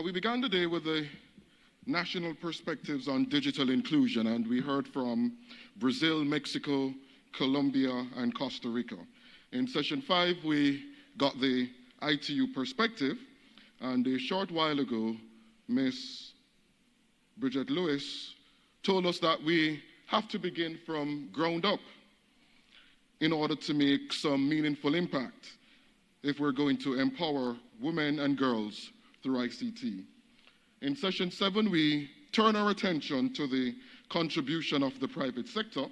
We began the day with the national perspectives on digital inclusion, and we heard from Brazil, Mexico, Colombia, and Costa Rica. In session 5, we got the ITU perspective, and a short while ago, Ms. Bridget Lewis told us that we have to begin from ground up in order to make some meaningful impact if we're going to empower women and girls through ICT. In session 7, we turn our attention to the contribution of the private sector,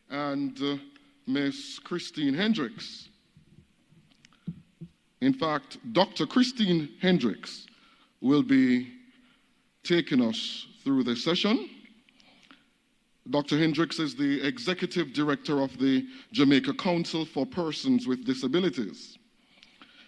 and Ms. Christine Hendricks, in fact, Dr. Christine Hendricks will be taking us through this session. Dr. Hendricks is the Executive Director of the Jamaica Council for Persons with Disabilities.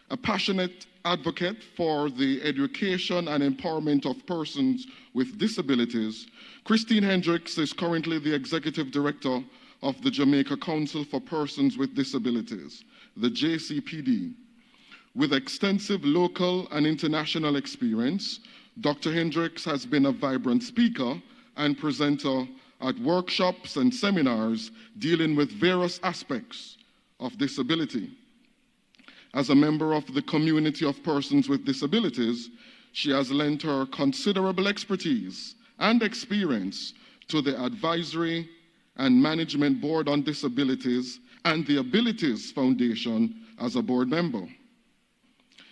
A passionate advocate for the education and empowerment of persons with disabilities, Christine Hendricks is currently the Executive Director of the Jamaica Council for Persons with Disabilities, the JCPD. With extensive local and international experience, Dr. Hendricks has been a vibrant speaker and presenter at workshops and seminars dealing with various aspects of disability. As a member of the community of persons with disabilities, she has lent her considerable expertise and experience to the Advisory and Management Board on Disabilities and the Abilities Foundation as a board member.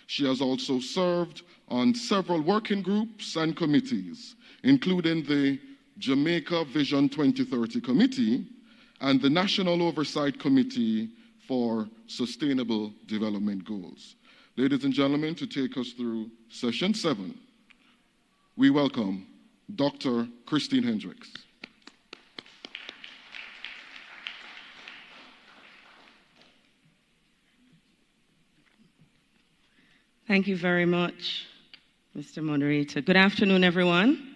She has also served on several working groups and committees, including the Jamaica Vision 2030 Committee and the National Oversight Committee for Sustainable Development Goals. Ladies and gentlemen, to take us through session 7, we welcome Dr. Christine Hendricks. Thank you very much, Mr. Moderator. Good afternoon, everyone.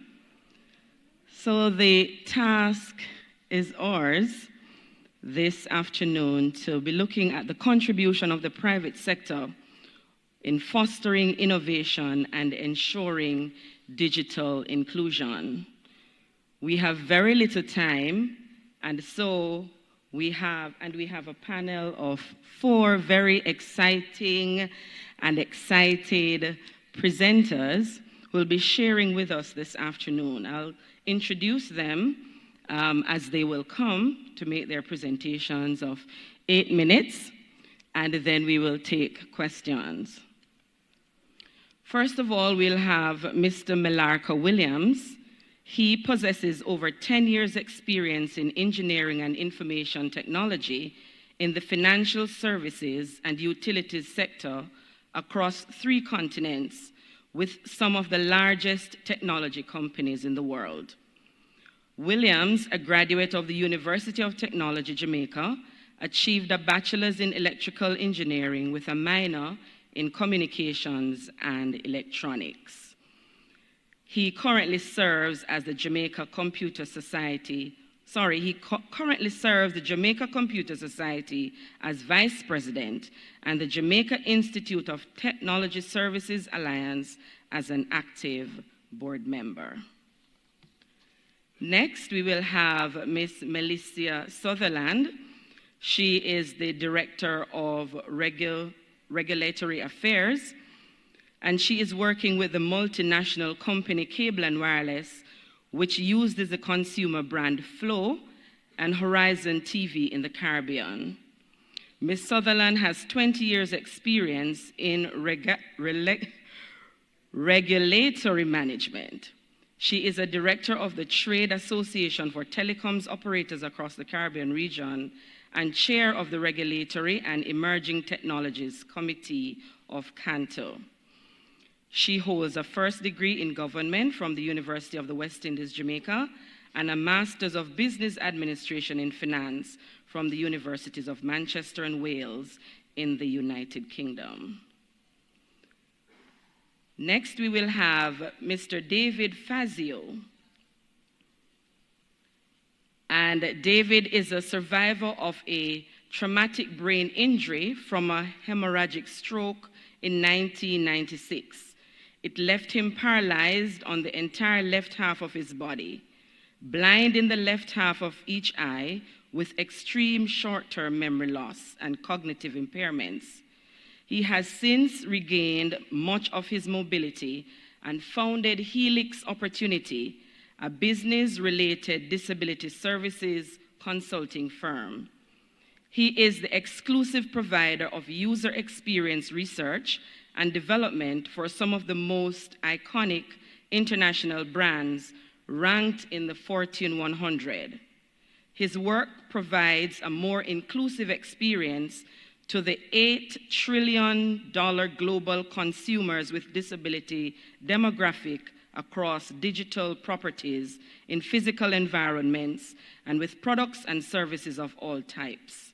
So the task is ours this afternoon to be looking at the contribution of the private sector in fostering innovation and ensuring digital inclusion. We have very little time, and so we have a panel of 4 very exciting and excited presenters who will be sharing with us this afternoon. I'll introduce them as they will come to make their presentations of 8 minutes, and then we will take questions. First of all, we'll have Mr. Melarka Williams. He possesses over 10 years' experience in engineering and information technology in the financial services and utilities sector across 3 continents with some of the largest technology companies in the world. Williams, a graduate of the University of Technology, Jamaica, achieved a bachelor's in electrical engineering with a minor in communications and electronics. He currently serves as the Jamaica Computer Society, currently serves the Jamaica Computer Society as Vice President and the Jamaica Institute of Technology Services Alliance as an active board member. Next, we will have Ms. Melesia Sutherland. She is the Director of Regulatory Affairs, and she is working with the multinational company Cable and Wireless, which uses the consumer brand Flow and Horizon TV in the Caribbean. Ms. Sutherland has 20 years' experience in regulatory management. She is a director of the Trade Association for Telecoms Operators across the Caribbean region and chair of the Regulatory and Emerging Technologies Committee of CANTO. She holds a first degree in government from the University of the West Indies, Jamaica, and a Master's of Business Administration in Finance from the Universities of Manchester and Wales in the United Kingdom. Next, we will have Mr. David Fazio. And David is a survivor of a traumatic brain injury from a hemorrhagic stroke in 1996. It left him paralyzed on the entire left half of his body, blind in the left half of each eye, with extreme short-term memory loss and cognitive impairments. He has since regained much of his mobility and founded Helix Opportunity, a business-related disability services consulting firm. He is the exclusive provider of user experience research and development for some of the most iconic international brands ranked in the Fortune 100. His work provides a more inclusive experience to the $8 trillion global consumers with disability demographic across digital properties in physical environments and with products and services of all types.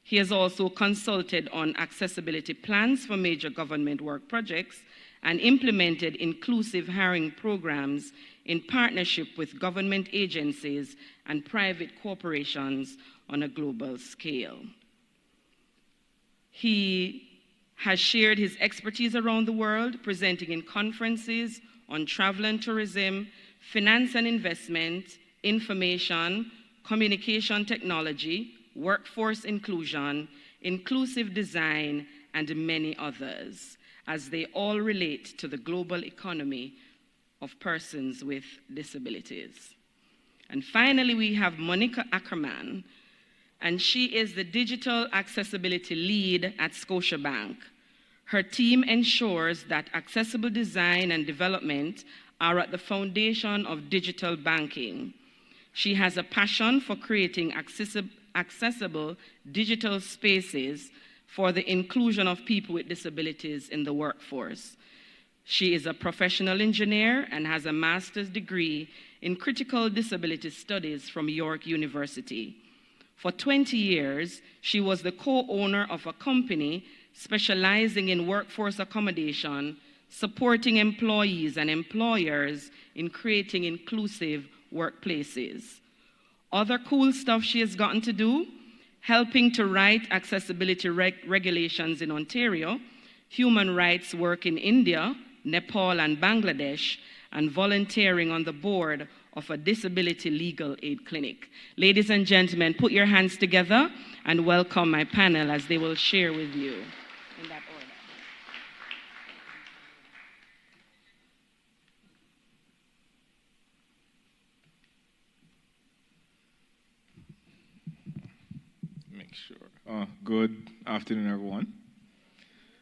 He has also consulted on accessibility plans for major government work projects and implemented inclusive hiring programs in partnership with government agencies and private corporations on a global scale. He has shared his expertise around the world, presenting in conferences on travel and tourism, finance and investment, information, communication technology, workforce inclusion, inclusive design, and many others, as they all relate to the global economy of persons with disabilities. And finally, we have Monica Ackerman, and she is the Digital Accessibility Lead at Scotiabank. Her team ensures that accessible design and development are at the foundation of digital banking. She has a passion for creating accessible digital spaces for the inclusion of people with disabilities in the workforce. She is a professional engineer and has a master's degree in critical disability studies from York University. For 20 years, she was the co-owner of a company specializing in workforce accommodation, supporting employees and employers in creating inclusive workplaces. Other cool stuff she has gotten to do: helping to write accessibility regulations in Ontario, human rights work in India, Nepal, and Bangladesh, and volunteering on the board of a disability legal aid clinic. Ladies and gentlemen, put your hands together and welcome my panel as they will share with you in that order. Make sure. Good afternoon, everyone.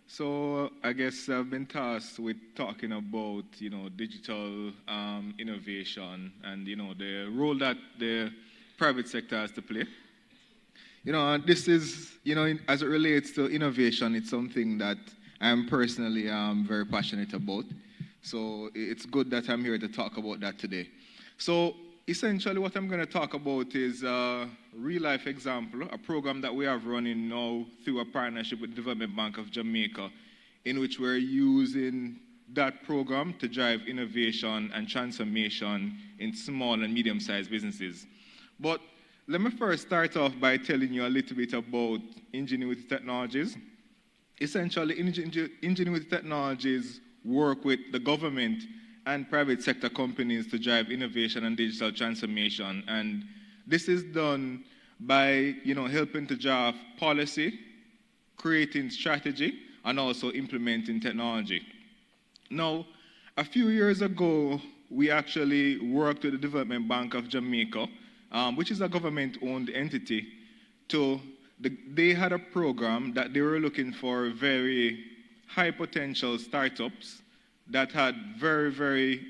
So I guess I've been tasked with talking about, digital innovation and, the role that the private sector has to play. This is, as it relates to innovation, it's something that I'm personally very passionate about. So it's good that I'm here to talk about that today. So essentially what I'm going to talk about is a real-life example, a program that we have running now through a partnership with the Development Bank of Jamaica, in which we're using that program to drive innovation and transformation in small and medium-sized businesses. But let me first start off by telling you a little bit about Ingenuity Technologies. Essentially, Ingenuity Technologies work with the government and private sector companies to drive innovation and digital transformation. And this is done by, helping to draft policy, creating strategy, and also implementing technology. Now, a few years ago, we actually worked with the Development Bank of Jamaica, which is a government-owned entity. They had a program that they were looking for very high potential startups that had very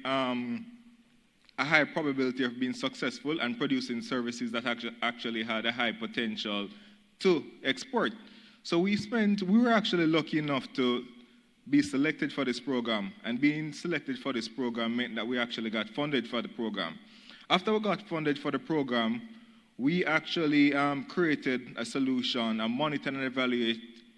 a high probability of being successful and producing services that actually had a high potential to export. So we were actually lucky enough to be selected for this program, and being selected for this program meant that we actually got funded for the program. After we got funded for the program, we actually created a solution, a monitor and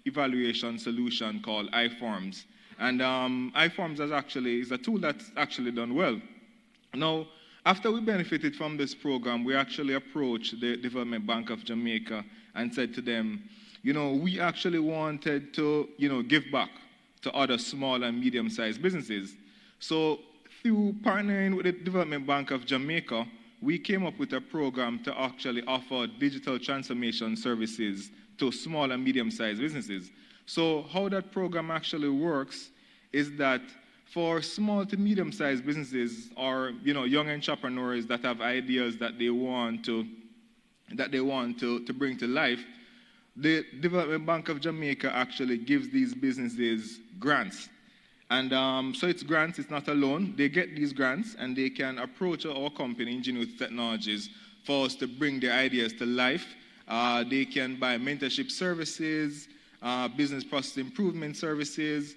evaluation solution called iForms. And iForms is a tool that's actually done well. Now, after we benefited from this program, we actually approached the Development Bank of Jamaica and said to them, we actually wanted to, give back to other small and medium-sized businesses. So through partnering with the Development Bank of Jamaica, we came up with a program to actually offer digital transformation services to small and medium-sized businesses. So how that program actually works is that for small to medium-sized businesses or young entrepreneurs that have ideas that they want to bring to life, the Development Bank of Jamaica actually gives these businesses grants. And so it's grants, it's not a loan. They get these grants and they can approach our company, Ingenuity Technologies, for us to bring their ideas to life. They can buy mentorship services, business process improvement services,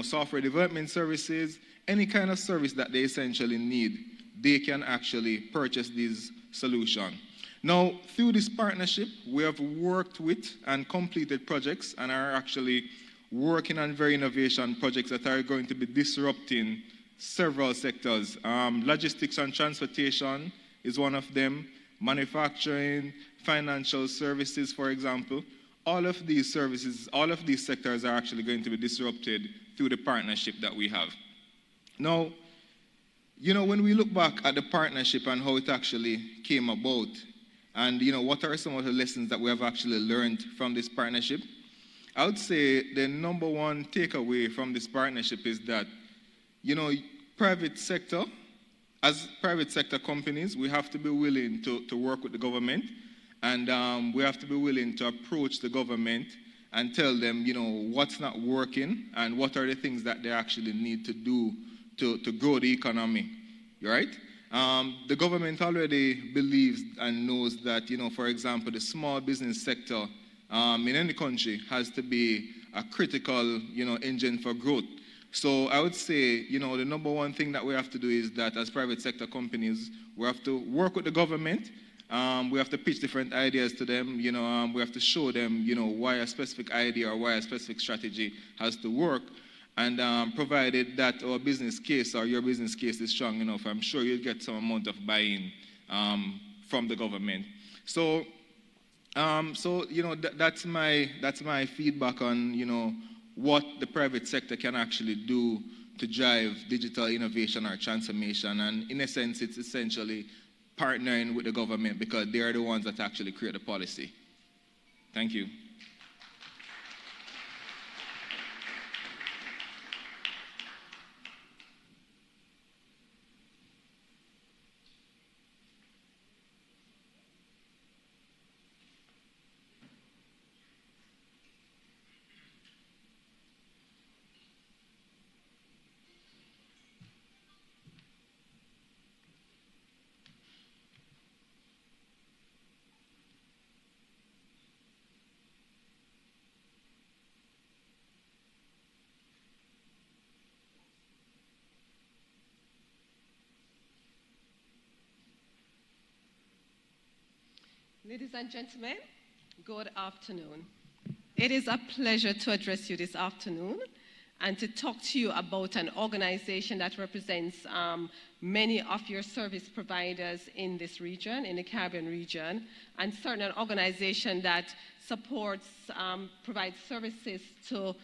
software development services, any kind of service that they essentially need, they can actually purchase these solutions. Now, through this partnership, we have worked with and completed projects and are actually working on very innovation projects that are going to be disrupting several sectors. Logistics and transportation is one of them, manufacturing, financial services, for example. All of these services, all of these sectors are actually going to be disrupted through the partnership that we have. Now, when we look back at the partnership and how it actually came about, and what are some of the lessons that we have actually learned from this partnership, I would say the number one takeaway from this partnership is that, private sector, as private sector companies, we have to be willing to work with the government, and we have to be willing to approach the government and tell them, what's not working and what are the things that they actually need to do to grow the economy, right? The government already believes and knows that, for example, the small business sector in any country has to be a critical, engine for growth. So I would say, the number one thing that we have to do is that as private sector companies, we have to work with the government. We have to pitch different ideas to them. We have to show them, why a specific idea or why a specific strategy has to work. And provided that our business case or your business case is strong enough, I'm sure you'll get some amount of buy-in from the government. So, that's my feedback on, what the private sector can actually do to drive digital innovation or transformation. And in a sense, it's essentially partnering with the government because they are the ones that actually create the policy. Thank you. Ladies and gentlemen, good afternoon. It is a pleasure to address you this afternoon and to talk to you about an organization that represents many of your service providers in this region, in the Caribbean region, and certainly an organization that supports, provides services to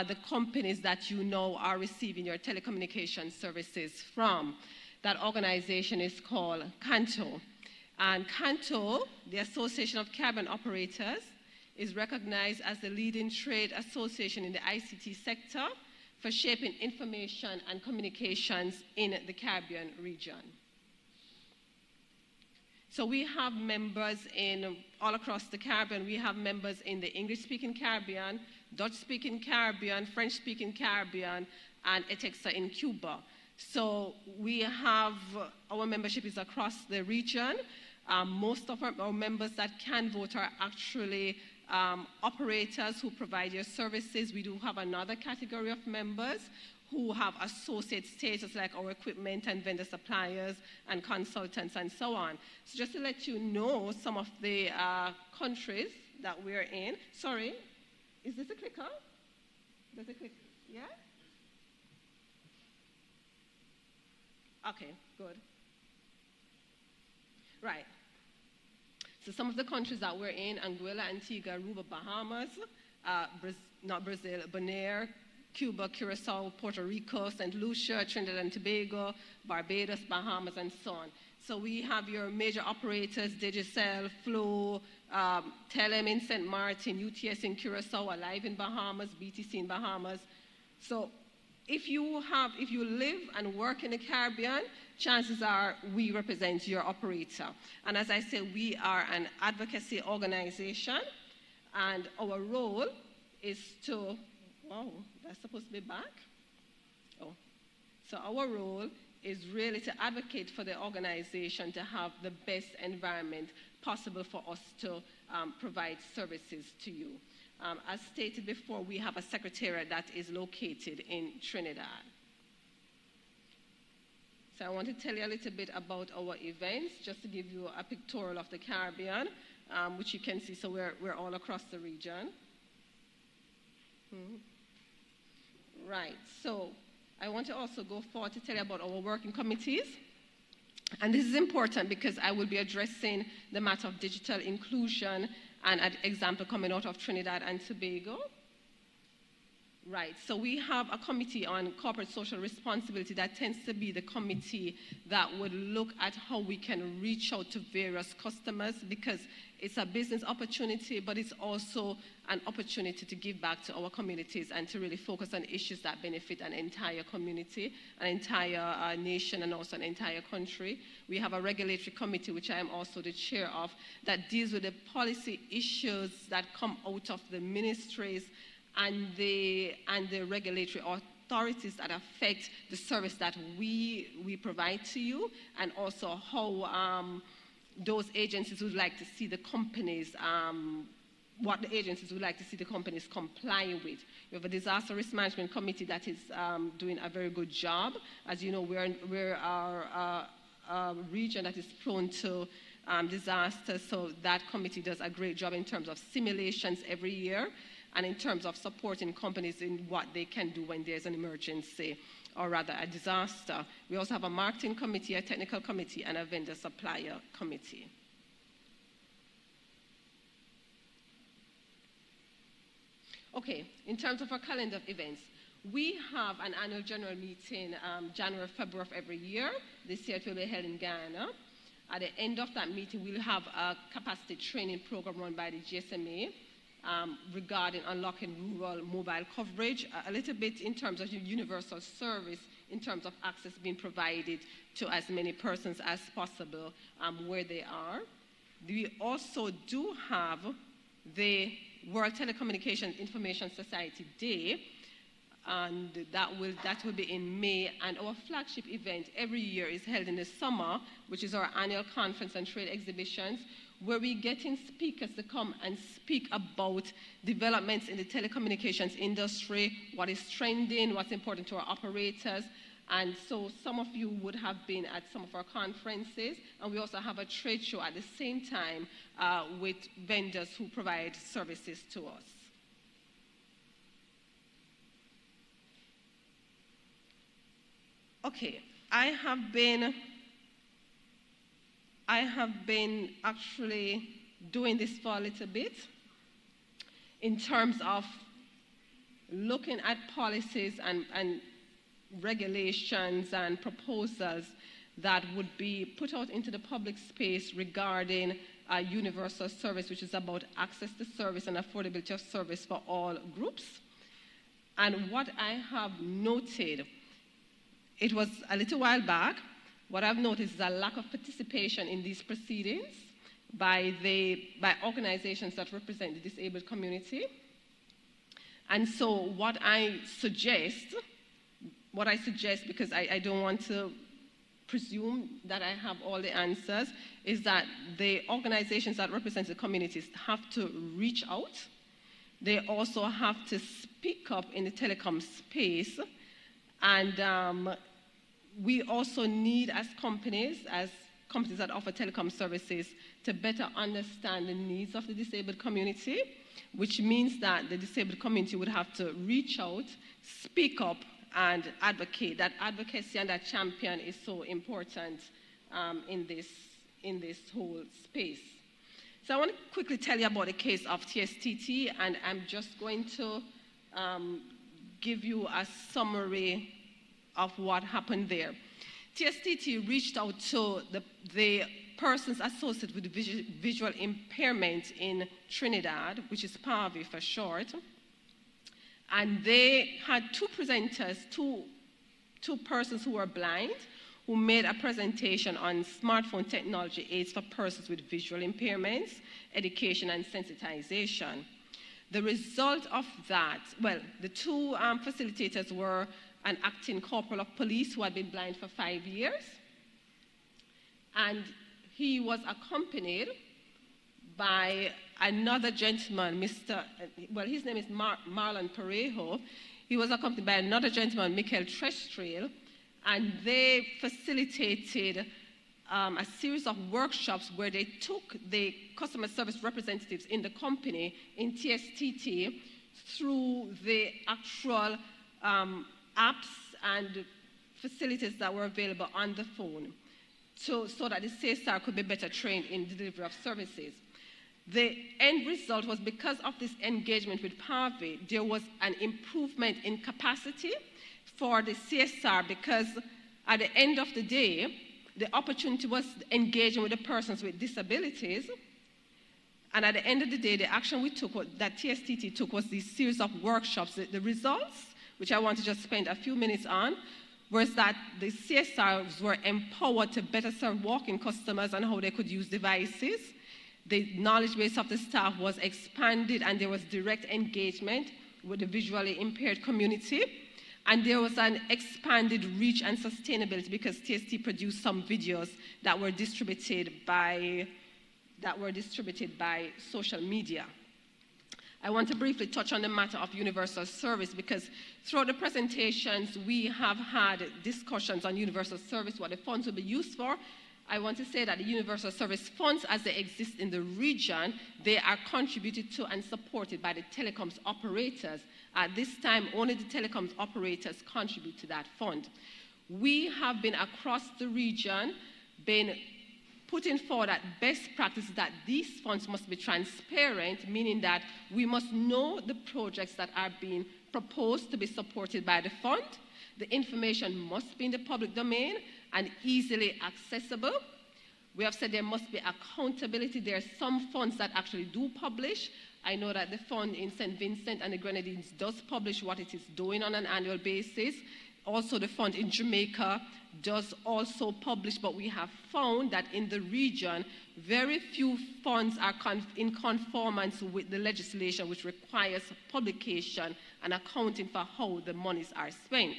the companies that are receiving your telecommunication services from. That organization is called CANTO. And CANTO, the Association of Caribbean Operators, is recognized as the leading trade association in the ICT sector for shaping information and communications in the Caribbean region. So we have members all across the Caribbean. We have members in the English-speaking Caribbean, Dutch-speaking Caribbean, French-speaking Caribbean, and ETEXA in Cuba. So we have, our membership is across the region. Most of our members that can vote are actually operators who provide your services. We do have another category of members who have associate status like our equipment and vendor suppliers and consultants and so on. So just to let you know some of the countries that we're in. Sorry, is this a clicker? Does it click? Yeah? Okay, good. Right. So some of the countries that we're in: Anguilla, Antigua, Aruba, Bahamas, not Brazil, Bonaire, Cuba, Curacao, Puerto Rico, St. Lucia, Trinidad and Tobago, Barbados, Bahamas, and so on. So we have your major operators, Digicel, Flow, Telem in St. Martin, UTS in Curacao, Alive in Bahamas, BTC in Bahamas. So if you live and work in the Caribbean, chances are we represent your operator. And as I said, we are an advocacy organization, and our role is to, wow, that's supposed to be back? Oh. So our role is really to advocate for the organization to have the best environment possible for us to provide services to you. As stated before, we have a secretariat that is located in Trinidad. So I want to tell you a little bit about our events, just to give you a pictorial of the Caribbean, which you can see. So we're all across the region. Right, so I want to also go forward to tell you about our working committees. And this is important because I will be addressing the matter of digital inclusion and an example coming out of Trinidad and Tobago. Right, so we have a committee on corporate social responsibility that tends to be the committee that would look at how we can reach out to various customers, because it's a business opportunity, but it's also an opportunity to give back to our communities and to really focus on issues that benefit an entire community, an entire nation, and also an entire country. We have a regulatory committee, which I am also the chair of, that deals with the policy issues that come out of the ministries and the regulatory authorities that affect the service that we provide to you, and also how those agencies would like to see the companies, what the agencies would like to see the companies comply with. We have a disaster risk management committee that is doing a very good job. As you know, we're a region that is prone to disasters, so that committee does a great job in terms of simulations every year, and in terms of supporting companies in what they can do when there's an emergency, or rather a disaster. We also have a marketing committee, a technical committee, and a vendor supplier committee. Okay, in terms of our calendar of events, we have an annual general meeting January, February of every year. This year it will be held in Ghana. At the end of that meeting, we'll have a capacity training program run by the GSMA regarding unlocking rural mobile coverage, a little bit in terms of universal service, in terms of access being provided to as many persons as possible where they are. We also do have the World Telecommunication Information Society Day, and that will be in May. And our flagship event every year is held in the summer, which is our annual conference and trade exhibitions, where we get in speakers to come and speak about developments in the telecommunications industry, what is trending, what's important to our operators. And so some of you would have been at some of our conferences, and we also have a trade show at the same time with vendors who provide services to us. Okay, I have been actually doing this for a little bit in terms of looking at policies and regulations and proposals that would be put out into the public space regarding universal service, which is about access to service and affordability of service for all groups. And what I have noted, it was a little while back, what I've noticed is a lack of participation in these proceedings by organizations that represent the disabled community. And so what I suggest, because I don't want to presume that I have all the answers, is that the organizations that represent the communities have to reach out. They also have to speak up in the telecom space. And we also need, as companies that offer telecom services, to better understand the needs of the disabled community, which means that the disabled community would have to reach out, speak up, and advocate. That advocacy and that champion is so important in this whole space. So I want to quickly tell you about the case of TSTT, and I'm just going to give you a summary of what happened there. TSTT reached out to the persons associated with visual impairment in Trinidad, which is PAVI for short. And they had two presenters, two persons who were blind, who made a presentation on smartphone technology aids for persons with visual impairments, education, and sensitization. The result of that, well, the two facilitators were an acting corporal of police who had been blind for 5 years, and he was accompanied by another gentleman, his name is Marlon Parejo. He was accompanied by another gentleman, Michael Trestrail, and they facilitated a series of workshops where they took the customer service representatives in the company, in TSTT, through the actual apps and facilities that were available on the phone, so that the CSR could be better trained in the delivery of services. The end result was, because of this engagement with PAVI, there was an improvement in capacity for the CSR, because at the end of the day, the opportunity was engaging with the persons with disabilities. And at the end of the day, the action we took, that TSTT took, was this series of workshops. The results, which I want to just spend a few minutes on, was that the CSRs were empowered to better serve walk-in customers and how they could use devices. The knowledge base of the staff was expanded, and there was direct engagement with the visually impaired community. And there was an expanded reach and sustainability, because TST produced some videos that were distributed by social media. I want to briefly touch on the matter of universal service, because throughout the presentations we have had discussions on universal service, what the funds will be used for. I want to say that the universal service funds, as they exist in the region, they are contributed to and supported by the telecoms operators. At this time, only the telecoms operators contribute to that fund. We have been across the region, putting forward that best practice that these funds must be transparent, meaning that we must know the projects that are being proposed to be supported by the fund. The information must be in the public domain and easily accessible. We have said there must be accountability. There are some funds that actually do publish. I know that the fund in St. Vincent and the Grenadines does publish what it is doing on an annual basis. Also, the fund in Jamaica does also publish, but we have found that in the region, very few funds are in conformance with the legislation, which requires publication and accounting for how the monies are spent.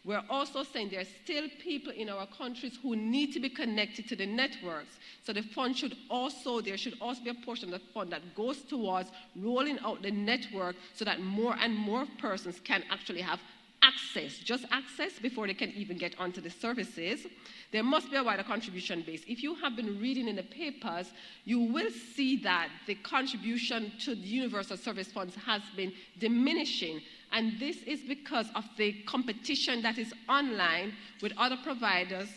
We're also saying there are still people in our countries who need to be connected to the networks. So the fund there should also be a portion of the fund that goes towards rolling out the network, so that more and more persons can actually have access, just access, before they can even get onto the services. There must be a wider contribution base. If you have been reading in the papers, you will see that the contribution to the universal service funds has been diminishing. And this is because of the competition that is online with other providers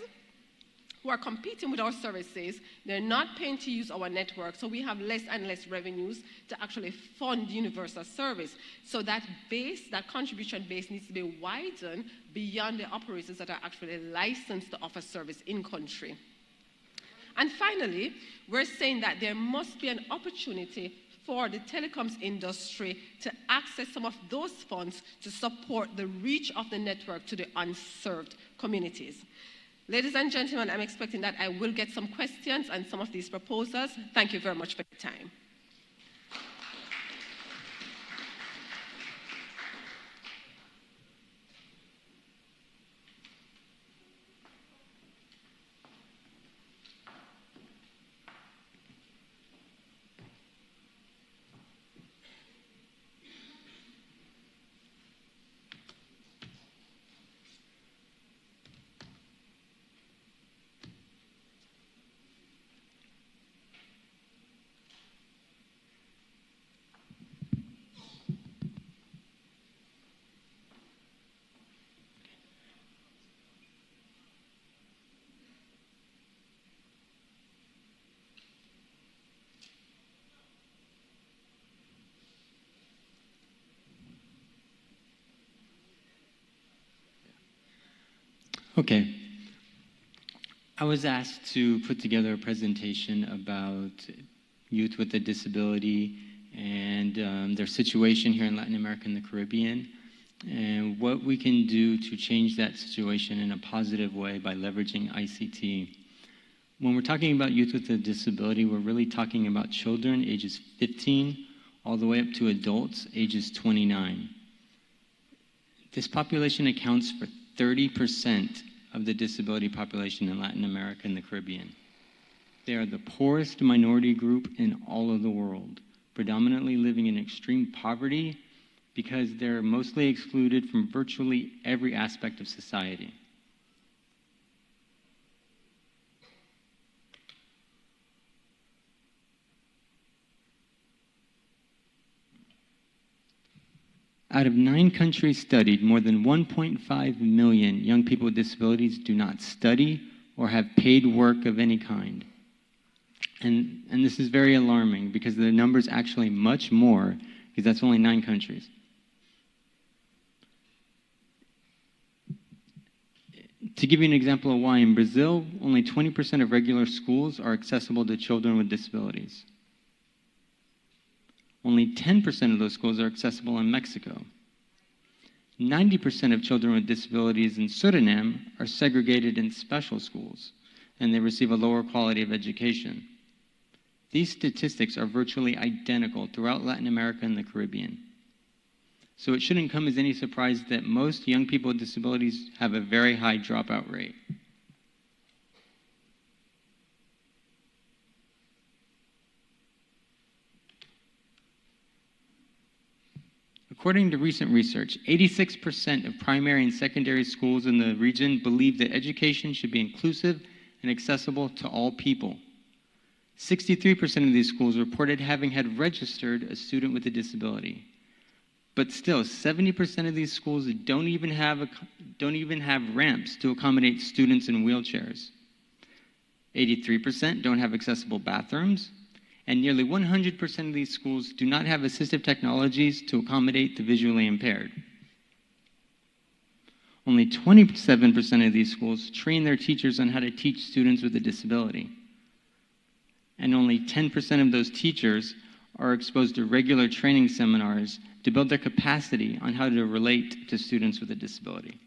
who are competing with our services. They're not paying to use our network, so we have less and less revenues to actually fund universal service. So that base, that contribution base, needs to be widened beyond the operators that are actually licensed to offer service in country. And finally, we're saying that there must be an opportunity for the telecoms industry to access some of those funds to support the reach of the network to the unserved communities. Ladies and gentlemen, I'm expecting that I will get some questions on some of these proposals. Thank you very much for your time. Okay. I was asked to put together a presentation about youth with a disability and their situation here in Latin America and the Caribbean, and what we can do to change that situation in a positive way by leveraging ICT. When we're talking about youth with a disability, we're really talking about children ages 15 all the way up to adults ages 29. This population accounts for 30% of the disability population in Latin America and the Caribbean. They are the poorest minority group in all of the world, predominantly living in extreme poverty because they're mostly excluded from virtually every aspect of society. Out of 9 countries studied, more than 1.5 million young people with disabilities do not study or have paid work of any kind. And this is very alarming because the number is actually much more, because that's only 9 countries. To give you an example of why, in Brazil, only 20% of regular schools are accessible to children with disabilities. Only 10% of those schools are accessible in Mexico. 90% of children with disabilities in Suriname are segregated in special schools, and they receive a lower quality of education. These statistics are virtually identical throughout Latin America and the Caribbean. So it shouldn't come as any surprise that most young people with disabilities have a very high dropout rate. According to recent research, 86% of primary and secondary schools in the region believe that education should be inclusive and accessible to all people. 63% of these schools reported having had registered a student with a disability. But still, 70% of these schools don't even have ramps to accommodate students in wheelchairs. 83% don't have accessible bathrooms, and nearly 100% of these schools do not have assistive technologies to accommodate the visually impaired. Only 27% of these schools train their teachers on how to teach students with a disability. And only 10% of those teachers are exposed to regular training seminars to build their capacity on how to relate to students with a disability.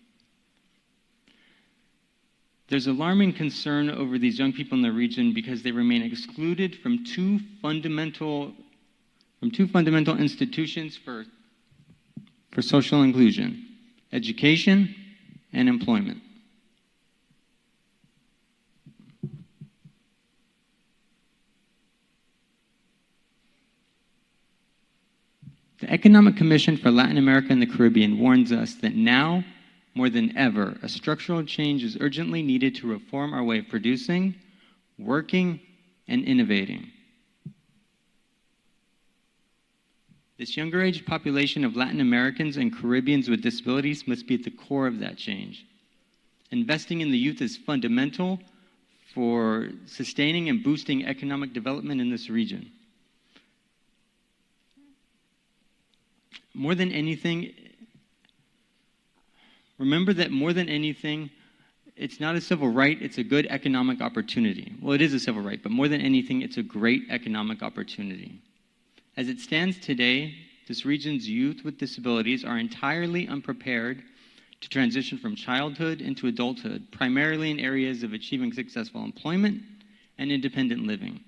There's alarming concern over these young people in the region because they remain excluded from two fundamental institutions for social inclusion: education and employment. The Economic Commission for Latin America and the Caribbean warns us that now, more than ever, a structural change is urgently needed to reform our way of producing, working, and innovating. This younger age population of Latin Americans and Caribbeans with disabilities must be at the core of that change. Investing in the youth is fundamental for sustaining and boosting economic development in this region. More than anything, remember that more than anything, it's not a civil right, it's a good economic opportunity. Well, it is a civil right, but more than anything, it's a great economic opportunity. As it stands today, this region's youth with disabilities are entirely unprepared to transition from childhood into adulthood, primarily in areas of achieving successful employment and independent living.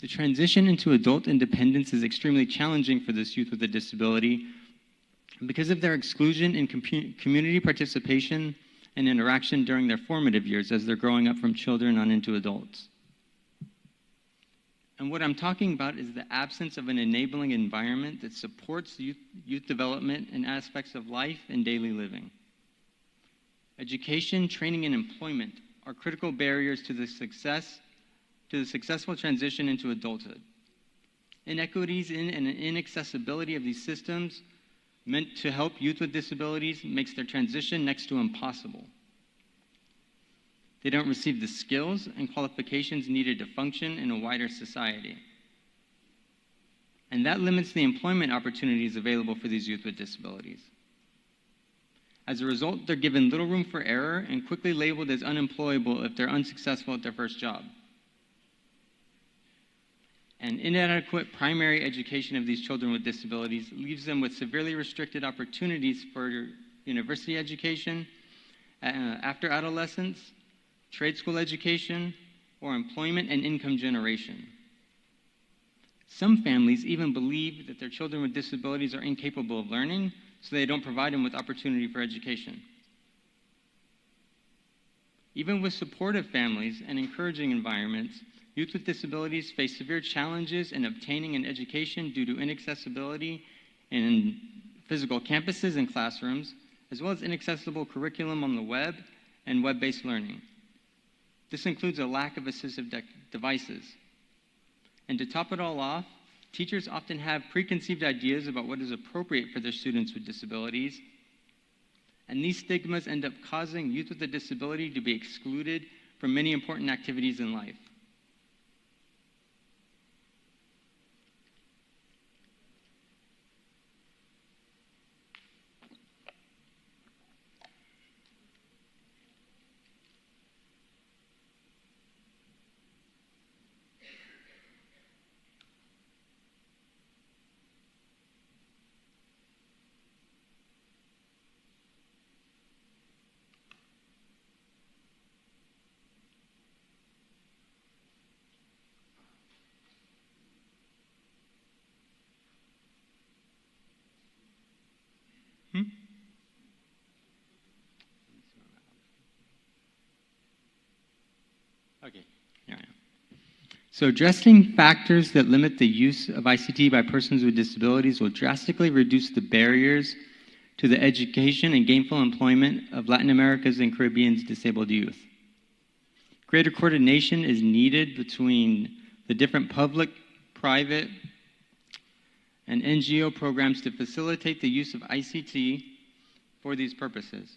The transition into adult independence is extremely challenging for this youth with a disability because of their exclusion in community participation and interaction during their formative years as they're growing up from children on into adults. And what I'm talking about is the absence of an enabling environment that supports youth development in aspects of life and daily living. Education, training, and employment are critical barriers to the successful transition into adulthood. Inequities in and inaccessibility of these systems meant to help youth with disabilities makes their transition next to impossible. They don't receive the skills and qualifications needed to function in a wider society. and that limits the employment opportunities available for these youth with disabilities. As a result, they're given little room for error and quickly labeled as unemployable if they're unsuccessful at their first job. And inadequate primary education of these children with disabilities leaves them with severely restricted opportunities for university education, after adolescence, trade school education, or employment and income generation. Some families even believe that their children with disabilities are incapable of learning, so they don't provide them with opportunity for education. Even with supportive families and encouraging environments, youth with disabilities face severe challenges in obtaining an education due to inaccessibility in physical campuses and classrooms, as well as inaccessible curriculum on the web and web-based learning. This includes a lack of assistive devices. And to top it all off, teachers often have preconceived ideas about what is appropriate for their students with disabilities, and these stigmas end up causing youth with a disability to be excluded from many important activities in life. Okay, here I am. So addressing factors that limit the use of ICT by persons with disabilities will drastically reduce the barriers to the education and gainful employment of Latin America's and Caribbean's disabled youth. Greater coordination is needed between the different public, private, and NGO programs to facilitate the use of ICT for these purposes.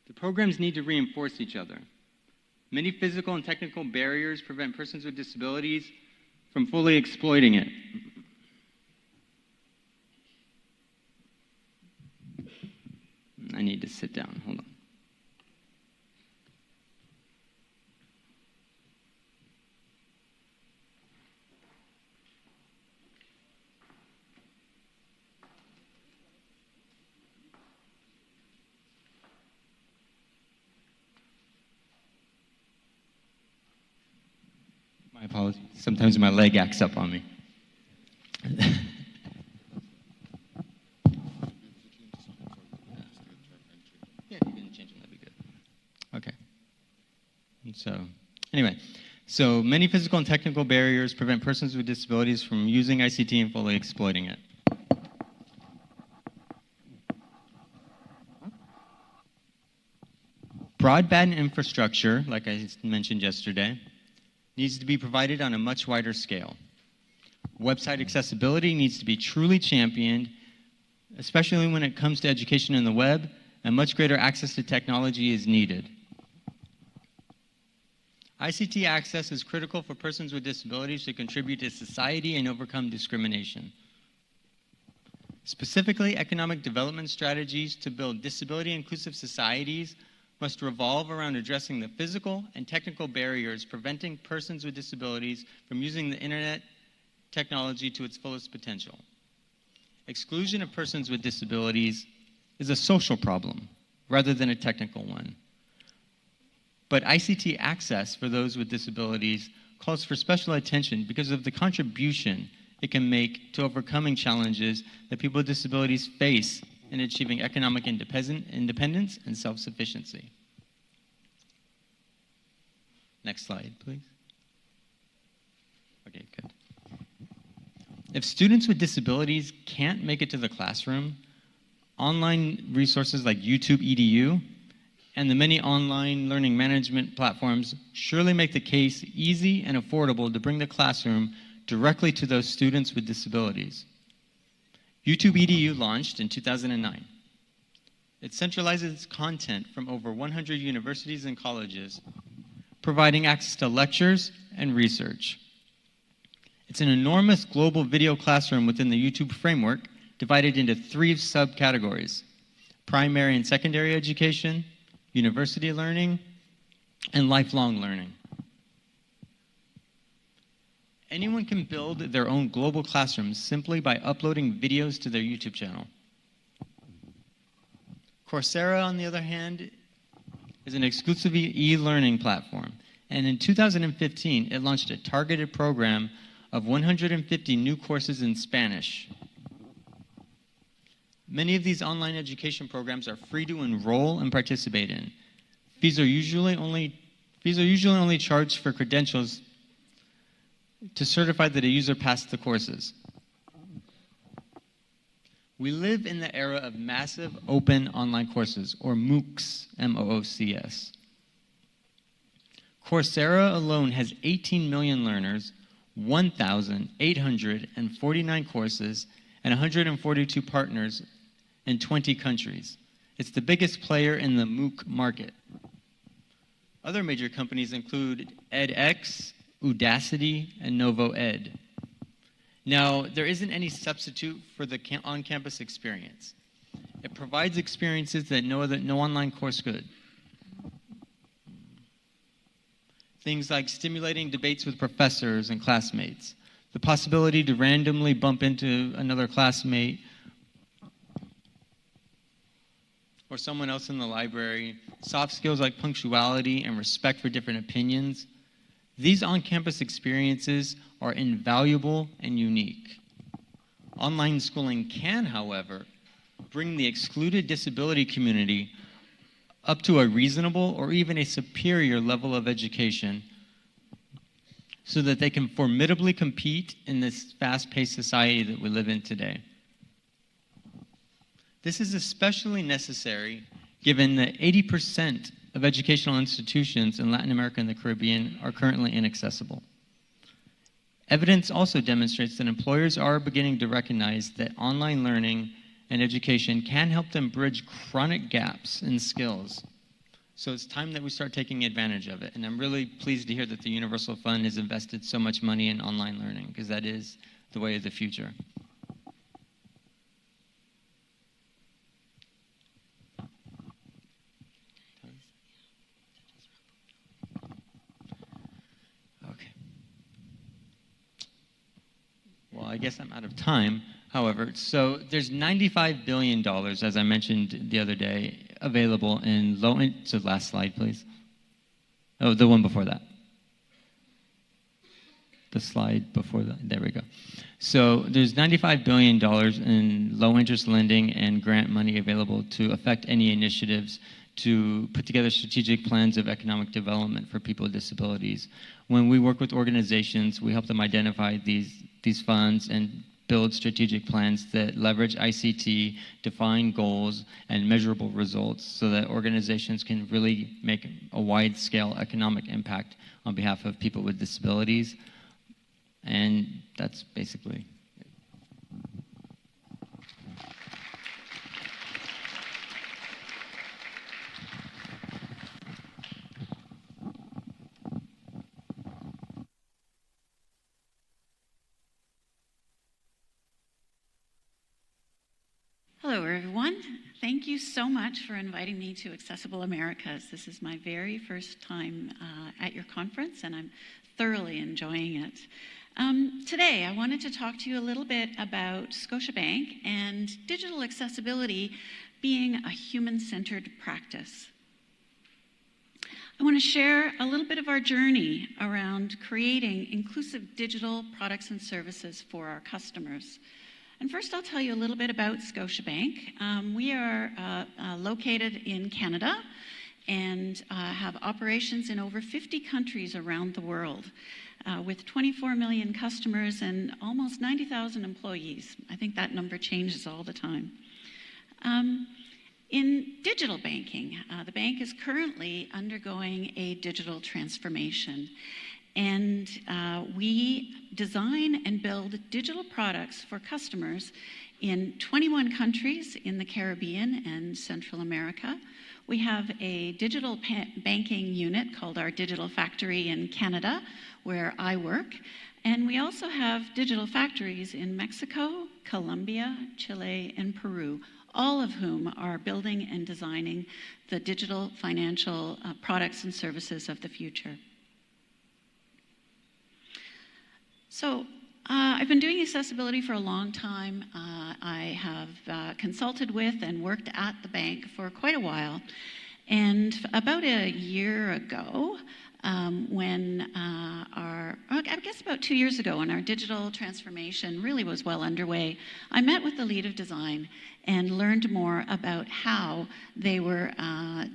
The programs need to reinforce each other. Many physical and technical barriers prevent persons with disabilities from fully exploiting it. I need to sit down, hold on. My apologies. Sometimes my leg acts up on me. Yeah, if you can change them, that'd be good. Okay. And so many physical and technical barriers prevent persons with disabilities from using ICT and fully exploiting it. Broadband infrastructure, like I mentioned yesterday, needs to be provided on a much wider scale. Website accessibility needs to be truly championed, especially when it comes to education in the web, and much greater access to technology is needed. ICT access is critical for persons with disabilities to contribute to society and overcome discrimination. Specifically, economic development strategies to build disability-inclusive societies must revolve around addressing the physical and technical barriers preventing persons with disabilities from using the internet technology to its fullest potential. Exclusion of persons with disabilities is a social problem rather than a technical one. But ICT access for those with disabilities calls for special attention because of the contribution it can make to overcoming challenges that people with disabilities face in achieving economic independence and self-sufficiency. Next slide, please. Okay, good. If students with disabilities can't make it to the classroom, online resources like YouTube EDU and the many online learning management platforms surely make the case easy and affordable to bring the classroom directly to those students with disabilities. YouTube EDU launched in 2009. It centralizes content from over 100 universities and colleges, providing access to lectures and research. It's an enormous global video classroom within the YouTube framework, divided into 3 subcategories: primary and secondary education, university learning, and lifelong learning. Anyone can build their own global classrooms simply by uploading videos to their YouTube channel. Coursera, on the other hand, is an exclusive e-learning platform. And in 2015, it launched a targeted program of 150 new courses in Spanish. Many of these online education programs are free to enroll and participate in. Fees are usually only charged for credentials to certify that a user passed the courses. We live in the era of massive open online courses, or MOOCs, M-O-O-C-S. Coursera alone has 18 million learners, 1,849 courses, and 142 partners in 20 countries. It's the biggest player in the MOOC market. Other major companies include edX, Udacity, and NovoEd. Now, there isn't any substitute for the on-campus experience. It provides experiences that no online course could. Things like stimulating debates with professors and classmates, the possibility to randomly bump into another classmate or someone else in the library, soft skills like punctuality and respect for different opinions. These on-campus experiences are invaluable and unique. Online schooling can, however, bring the excluded disability community up to a reasonable or even a superior level of education so that they can formidably compete in this fast-paced society that we live in today. This is especially necessary given that 80% of educational institutions in Latin America and the Caribbean are currently inaccessible. Evidence also demonstrates that employers are beginning to recognize that online learning and education can help them bridge chronic gaps in skills. So it's time that we start taking advantage of it. And I'm really pleased to hear that the Universal Fund has invested so much money in online learning, because that is the way of the future. Well, I guess I'm out of time, however. So there's $95 billion, as I mentioned the other day, available in so last slide, please. Oh, the one before that. The slide before that, there we go. So there's $95 billion in low-interest lending and grant money available to affect any initiatives to put together strategic plans of economic development for people with disabilities. When we work with organizations, we help them identify these funds and build strategic plans that leverage ICT, define goals, and measurable results so that organizations can really make a wide-scale economic impact on behalf of people with disabilities. And that's basically it. Hello, everyone. Thank you so much for inviting me to Accessible Americas. This is my very first time at your conference, and I'm thoroughly enjoying it. Today, I wanted to talk to you a little bit about Scotiabank and digital accessibility being a human-centered practice. I want to share a little bit of our journey around creating inclusive digital products and services for our customers. And first, I'll tell you a little bit about Scotiabank. We are located in Canada and have operations in over 50 countries around the world with 24 million customers and almost 90,000 employees. I think that number changes all the time. In digital banking, the bank is currently undergoing a digital transformation. And we design and build digital products for customers in 21 countries in the Caribbean and Central America. We have a digital banking unit called our Digital Factory in Canada, where I work. And we also have digital factories in Mexico, Colombia, Chile, and Peru, all of whom are building and designing the digital financial products and services of the future. So I've been doing accessibility for a long time. I have consulted with and worked at the bank for quite a while. And about a year ago, I guess about 2 years ago, when our digital transformation really was well underway, I met with the lead of design and learned more about how they were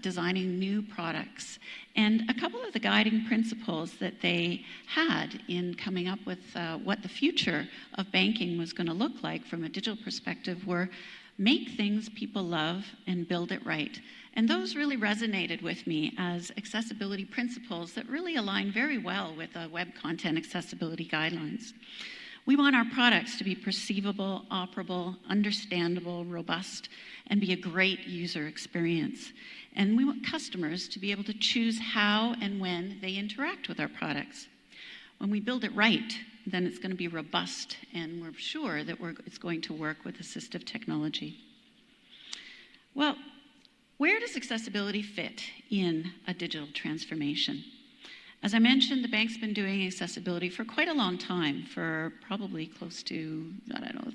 designing new products. And a couple of the guiding principles that they had in coming up with what the future of banking was going to look like from a digital perspective were make things people love and build it right. And those really resonated with me as accessibility principles that really align very well with the web content accessibility guidelines. We want our products to be perceivable, operable, understandable, robust, and be a great user experience. And we want customers to be able to choose how and when they interact with our products. When we build it right, then it's going to be robust, and we're sure that it's going to work with assistive technology. Well, where does accessibility fit in a digital transformation? As I mentioned, the bank's been doing accessibility for quite a long time, for probably close to,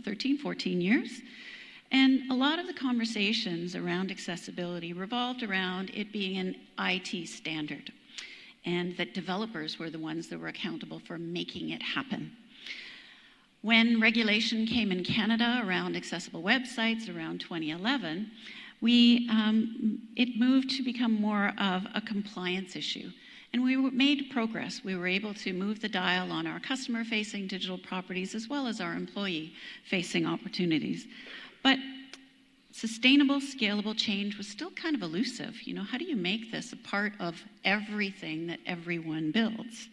13, 14 years. And a lot of the conversations around accessibility revolved around it being an IT standard, and that developers were the ones that were accountable for making it happen. When regulation came in Canada around accessible websites around 2011, it moved to become more of a compliance issue. And we made progress. We were able to move the dial on our customer-facing digital properties as well as our employee-facing opportunities. But sustainable, scalable change was still kind of elusive. How do you make this a part of everything that everyone builds?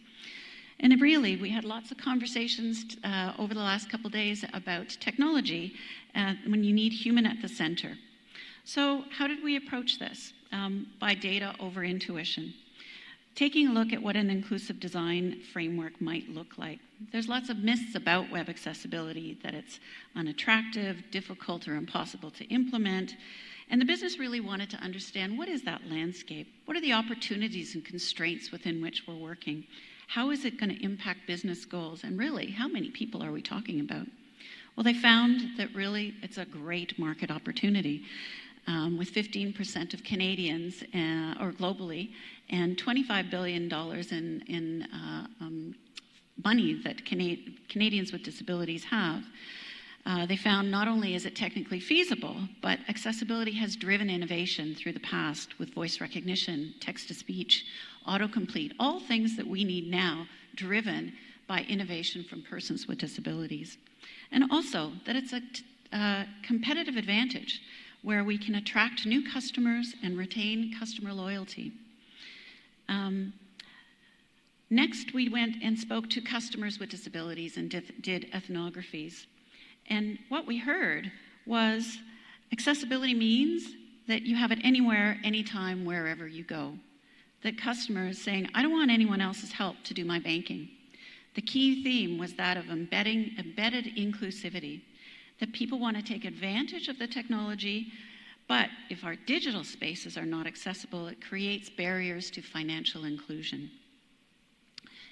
And really, we had lots of conversations over the last couple days about technology when you need human at the center. So how did we approach this? By data over intuition. Taking a look at what an inclusive design framework might look like. There's lots of myths about web accessibility, that it's unattractive, difficult, or impossible to implement. And the business really wanted to understand, what is that landscape? What are the opportunities and constraints within which we're working? How is it going to impact business goals? And really, how many people are we talking about? Well, they found that really it's a great market opportunity. With 15% of Canadians, or globally, and $25 billion in money that Canadians with disabilities have. They found not only is it technically feasible, but accessibility has driven innovation through the past with voice recognition, text-to-speech, autocomplete, all things that we need now, driven by innovation from persons with disabilities. And also that it's a competitive advantage, where we can attract new customers and retain customer loyalty. Next, we went and spoke to customers with disabilities and did ethnographies. And what we heard was accessibility means that you have it anywhere, anytime, wherever you go. That customers saying, I don't want anyone else's help to do my banking. The key theme was that of embedded inclusivity. That people want to take advantage of the technology, but if our digital spaces are not accessible, it creates barriers to financial inclusion.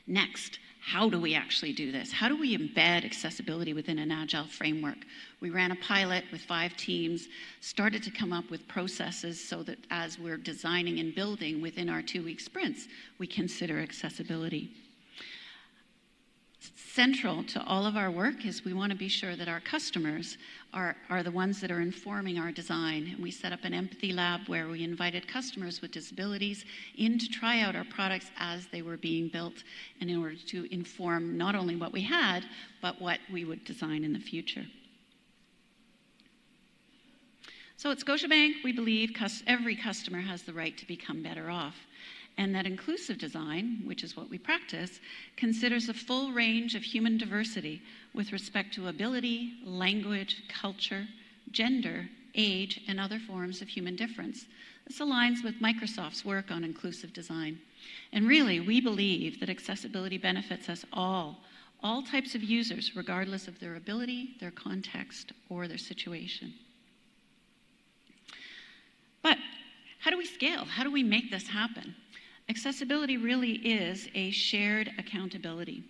Next, how do we actually do this? How do we embed accessibility within an Agile framework? We ran a pilot with 5 teams, started to come up with processes so that as we're designing and building within our 2-week sprints, we consider accessibility. Central to all of our work is we want to be sure that our customers are the ones that are informing our design. And we set up an empathy lab where we invited customers with disabilities in to try out our products as they were being built, and in order to inform not only what we had, but what we would design in the future. So at Scotiabank, we believe every customer has the right to become better off. And that inclusive design, which is what we practice, considers a full range of human diversity with respect to ability, language, culture, gender, age, and other forms of human difference. This aligns with Microsoft's work on inclusive design. And really, we believe that accessibility benefits us all all types of users, regardless of their ability, their context, or their situation. But how do we scale? How do we make this happen? Accessibility really is a shared accountability.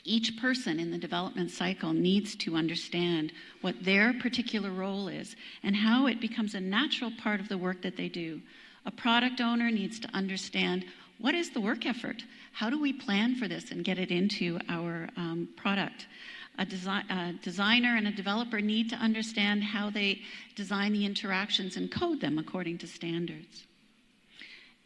Each person in the development cycle needs to understand what their particular role is and how it becomes a natural part of the work that they do. A product owner needs to understand, what is the work effort? How do we plan for this and get it into our product? A designer and a developer need to understand how they design the interactions and code them according to standards.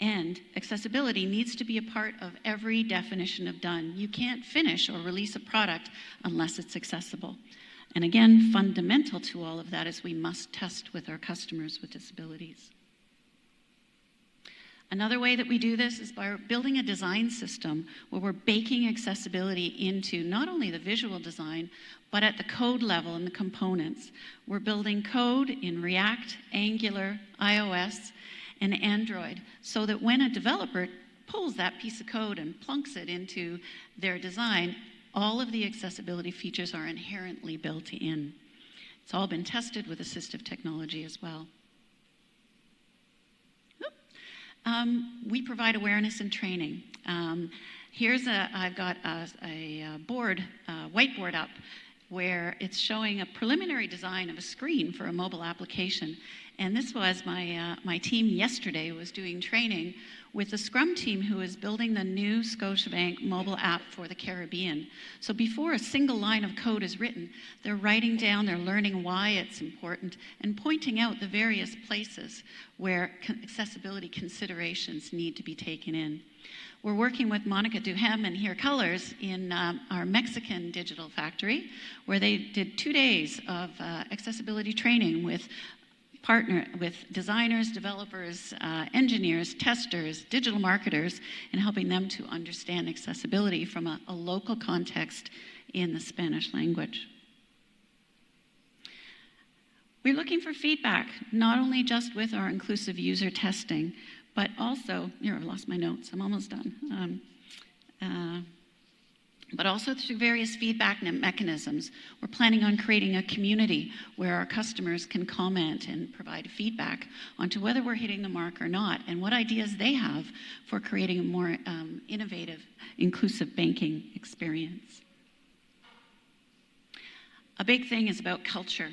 And accessibility needs to be a part of every definition of done. You can't finish or release a product unless it's accessible. And again, fundamental to all of that is we must test with our customers with disabilities. Another way that we do this is by building a design system where we're baking accessibility into not only the visual design, but at the code level and the components. We're building code in React, Angular, iOS, and Android, so that when a developer pulls that piece of code and plunks it into their design, all of the accessibility features are inherently built in. It's all been tested with assistive technology as well. We provide awareness and training. I've got a whiteboard up where it's showing a preliminary design of a screen for a mobile application. And this was my team yesterday was doing training with the Scrum team who is building the new Scotiabank mobile app for the Caribbean. So before a single line of code is written, they're writing down, they're learning why it's important, and pointing out the various places where accessibility considerations need to be taken in. We're working with Monica Duhem and Here Colors in our Mexican digital factory, where they did 2 days of accessibility training with designers, developers, engineers, testers, digital marketers, and helping them to understand accessibility from a local context in the Spanish language. We're looking for feedback, not only just with our inclusive user testing, but also, here, I've lost my notes, I'm almost done. But also through various feedback mechanisms. We're planning on creating a community where our customers can comment and provide feedback onto whether we're hitting the mark or not, and what ideas they have for creating a more innovative, inclusive banking experience. A big thing is about culture.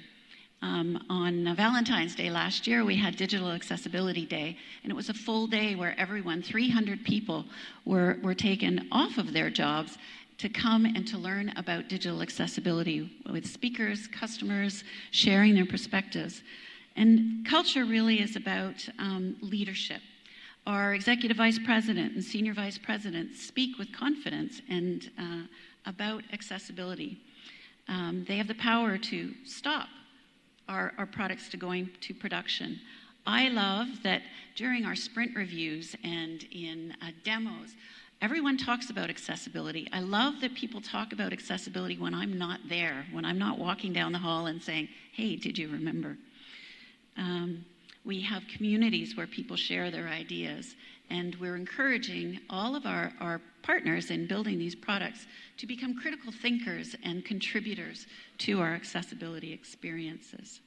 On Valentine's Day last year, we had Digital Accessibility Day, and it was a full day where everyone, 300 people, were taken off of their jobs to come and to learn about digital accessibility with speakers, customers, sharing their perspectives. And culture really is about leadership. Our executive vice president and senior vice president speak with confidence and about accessibility. They have the power to stop our products to going to production. I love that during our sprint reviews and in demos, everyone talks about accessibility. I love that people talk about accessibility when I'm not there, when I'm not walking down the hall and saying, hey, did you remember? We have communities where people share their ideas, and we're encouraging all of our partners in building these products to become critical thinkers and contributors to our accessibility experiences.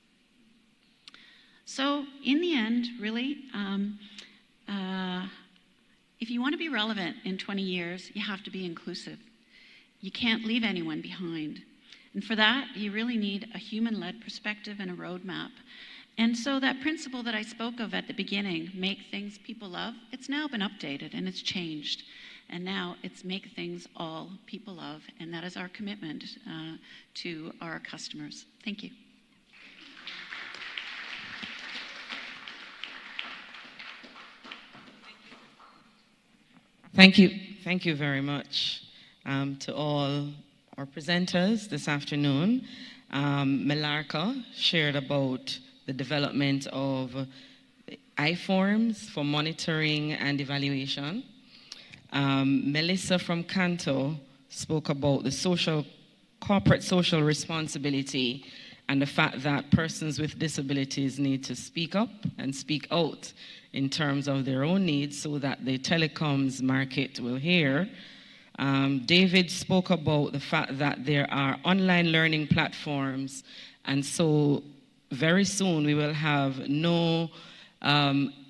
So in the end, really, if you want to be relevant in 20 years, you have to be inclusive. You can't leave anyone behind. And for that, you really need a human-led perspective and a roadmap. And so that principle that I spoke of at the beginning, make things people love, it's now been updated and it's changed. And now it's make things all people love, and that is our commitment to our customers. Thank you. Thank you very much to all our presenters this afternoon. Melarka shared about the development of iForms for monitoring and evaluation. Melesia from CANTO spoke about the corporate social responsibility and the fact that persons with disabilities need to speak up and speak out in terms of their own needs so that the telecoms market will hear. David spoke about the fact that there are online learning platforms, and so very soon we will have no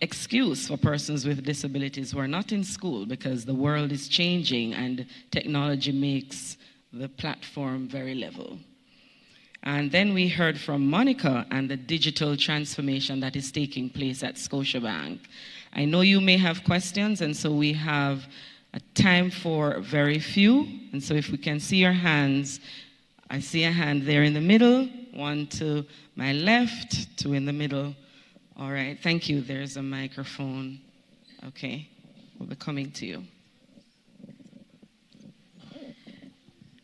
excuse for persons with disabilities who are not in school, because the world is changing and technology makes the platform very level. And then we heard from Monica and the digital transformation that is taking place at Scotiabank. I know you may have questions, and so we have a time for very few. And so if we can see your hands, I see a hand there in the middle, one to my left, two in the middle. All right, thank you. There's a microphone. Okay, we'll be coming to you.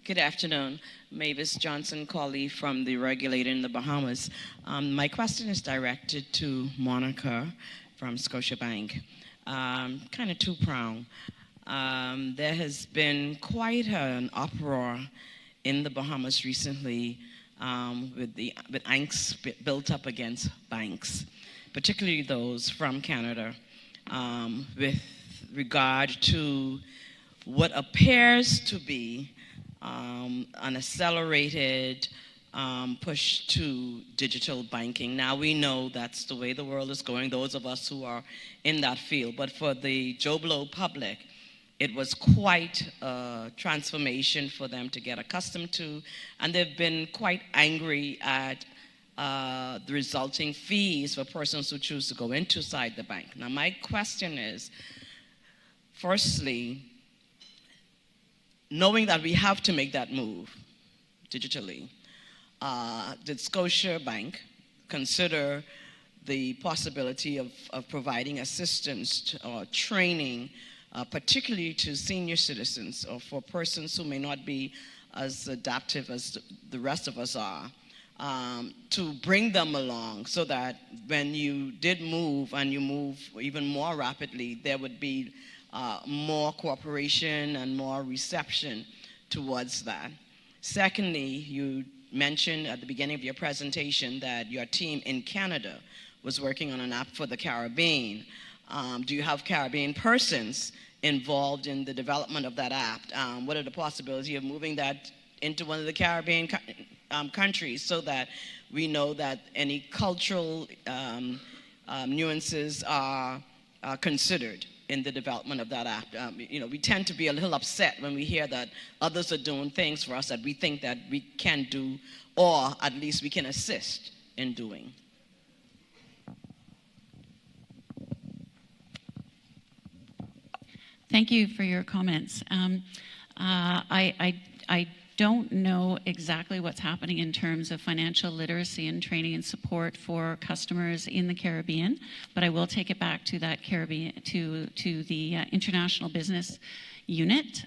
Good afternoon. Mavis Johnson-Colley from the regulator in the Bahamas. My question is directed to Monica from Scotiabank. Kind of two-pronged. There has been quite an uproar in the Bahamas recently with angst built up against banks, particularly those from Canada, with regard to what appears to be an accelerated push to digital banking. Now, we know that's the way the world is going, those of us who are in that field. But for the Joe Blow public, it was quite a transformation for them to get accustomed to. And they've been quite angry at the resulting fees for persons who choose to go inside the bank. Now, my question is, firstly, knowing that we have to make that move digitally, did Scotiabank consider the possibility of providing assistance or training, particularly to senior citizens or for persons who may not be as adaptive as the rest of us are, to bring them along so that when you did move and you move even more rapidly, there would be more cooperation and more reception towards that. Secondly, you mentioned at the beginning of your presentation that your team in Canada was working on an app for the Caribbean. Do you have Caribbean persons involved in the development of that app? What are the possibilities of moving that into one of the Caribbean countries so that we know that any cultural nuances are considered in the development of that app? We tend to be a little upset when we hear that others are doing things for us that we think that we can do, or at least we can assist in doing. Thank you for your comments. I don't know exactly what's happening in terms of financial literacy and training and support for customers in the Caribbean, but I will take it back to that Caribbean, to the international business unit.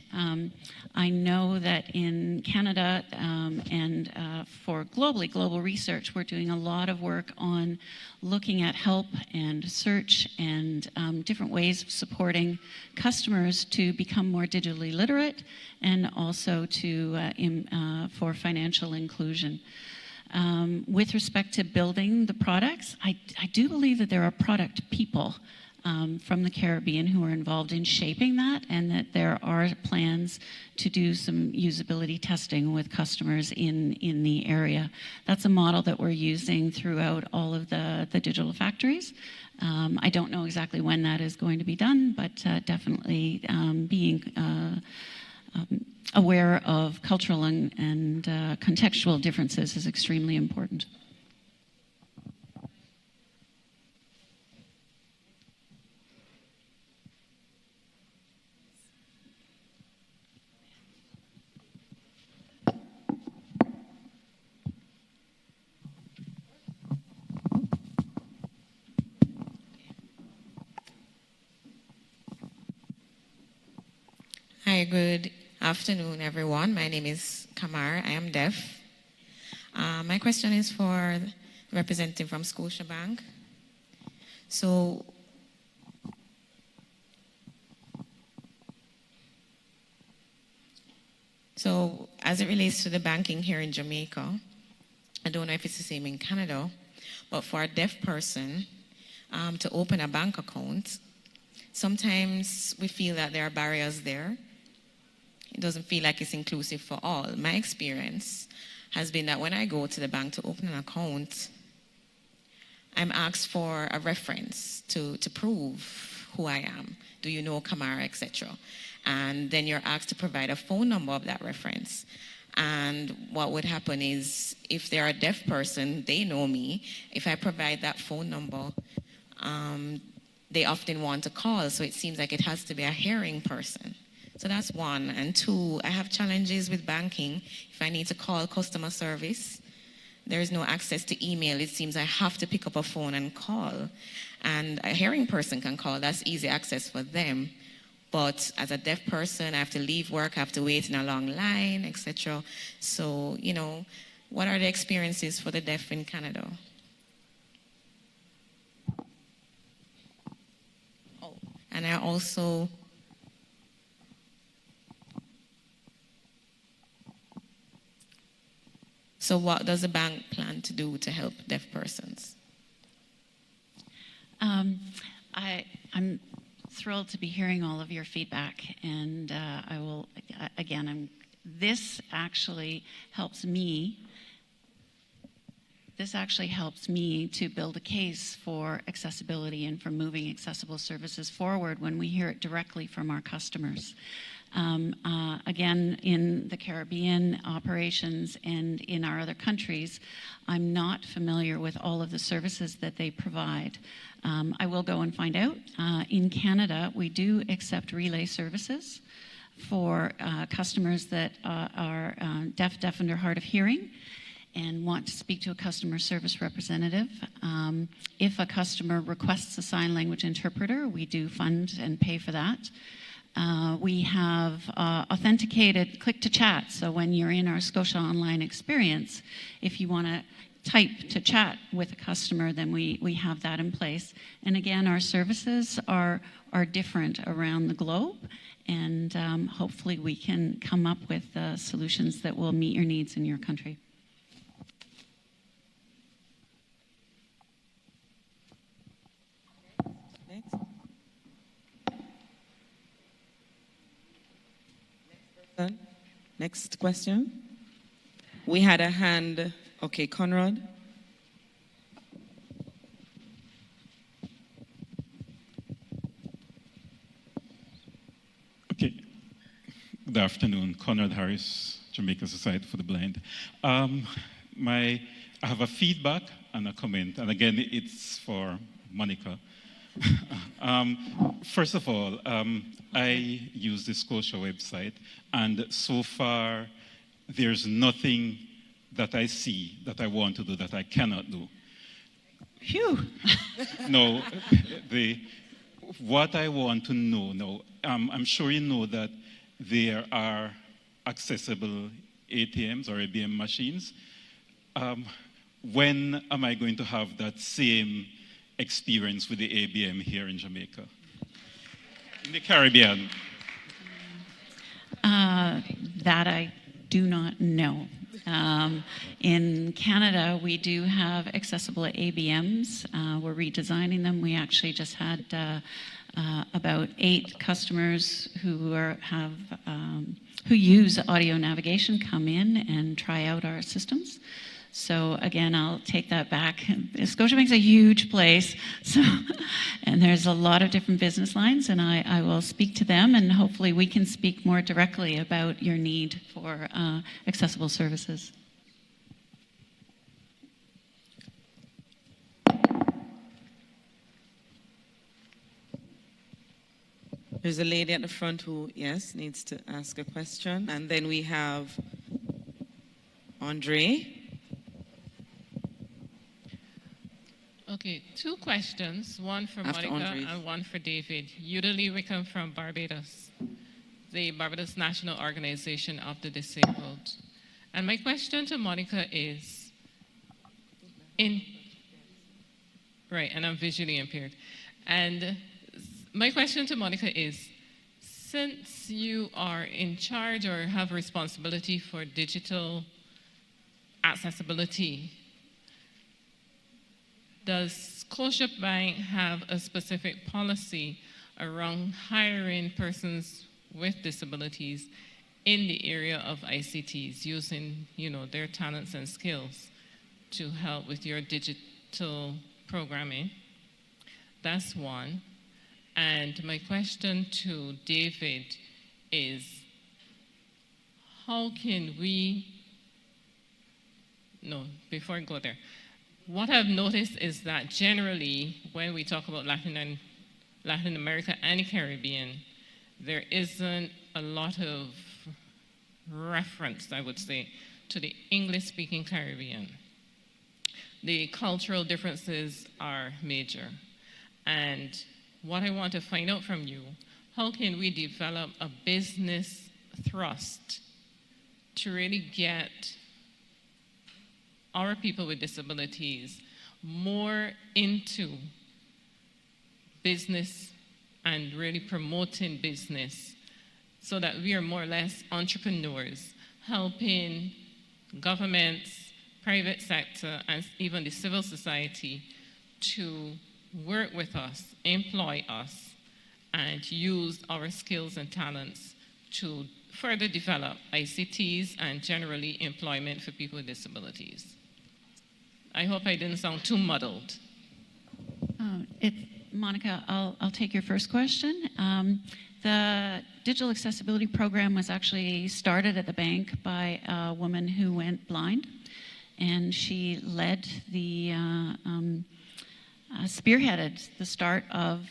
I know that in Canada and for global research, we're doing a lot of work on looking at help and search and different ways of supporting customers to become more digitally literate and also for financial inclusion. With respect to building the products, I do believe that there are product people from the Caribbean who are involved in shaping that, and that there are plans to do some usability testing with customers in the area. That's a model that we're using throughout all of the digital factories. I don't know exactly when that is going to be done, but definitely being aware of cultural and contextual differences is extremely important. Hi, good afternoon, everyone. My name is Kamar. I am deaf. My question is for the representative from Scotiabank. So, as it relates to the banking here in Jamaica, I don't know if it's the same in Canada, but for a deaf person to open a bank account, sometimes we feel that there are barriers there. it doesn't feel like it's inclusive for all. My experience has been that when I go to the bank to open an account, I'm asked for a reference to prove who I am. Do you know Kamara, etc. And then you're asked to provide a phone number of that reference. And what would happen is, if they're a deaf person, they know me. If I provide that phone number, they often want to call, so it seems like it has to be a hearing person. So that's one. And two, I have challenges with banking. If I need to call customer service, there is no access to email. It seems I have to pick up a phone and call. And a hearing person can call. That's easy access for them. But as a deaf person, I have to leave work, I have to wait in a long line, etc. So, you know, what are the experiences for the deaf in Canada? Oh, and I also... So what does the bank plan to do to help deaf persons? I'm thrilled to be hearing all of your feedback, and I will, again, this actually helps me to build a case for accessibility and for moving accessible services forward when we hear it directly from our customers. Again, in the Caribbean operations and in our other countries, I'm not familiar with all of the services that they provide. I will go and find out. In Canada, we do accept relay services for customers that are deaf and or hard of hearing and want to speak to a customer service representative. If a customer requests a sign language interpreter, we do fund and pay for that. We have authenticated click-to-chat, so when you're in our Scotia Online experience, if you want to type to chat with a customer, then we have that in place. And again, our services are different around the globe, and hopefully we can come up with solutions that will meet your needs in your country. Next question. We had a hand. Okay, Conrad. Okay. Good afternoon. Conrad Harris, Jamaica Society for the Blind. I have a feedback and a comment, and again, it's for Monica. First of all, I use the Scotia website, and so far, there's nothing that I see that I want to do that I cannot do. Phew. No, what I want to know now, I'm sure you know that there are accessible ATMs or ABM machines. When am I going to have that same experience with the ABM here in Jamaica? In the Caribbean? That I do not know. In Canada, we do have accessible ABMs. We're redesigning them. We actually just had about 8 customers who use audio navigation come in and try out our systems. So again, I'll take that back. Scotiabank's a huge place, so, and there's a lot of different business lines, and I will speak to them, and hopefully we can speak more directly about your need for accessible services. There's a lady at the front who, yes, needs to ask a question. And then we have Andre. Okay, 2 questions, one for Monica and one for David. Usually we come from Barbados, the Barbados National Organization of the Disabled. And my question to Monica is, and I'm visually impaired. And my question to Monica is, since you are in charge or have responsibility for digital accessibility, does Scotiabank have a specific policy around hiring persons with disabilities in the area of ICTs, using their talents and skills to help with your digital programming. That's one. And my question to David is, how can we, before I go there, what I've noticed is that generally when we talk about Latin America and the Caribbean, there isn't a lot of reference, I would say, to the English-speaking Caribbean. The cultural differences are major. And what I want to find out from you, how can we develop a business thrust to really get our people with disabilities more into business and really promoting business so that we are more or less entrepreneurs, helping governments, private sector, and even the civil society to work with us, employ us, and use our skills and talents to further develop ICTs and generally employment for people with disabilities. I hope I didn't sound too muddled. Monica, I'll take your first question. The digital accessibility program was actually started at the bank by a woman who went blind, and she led the spearheaded the start of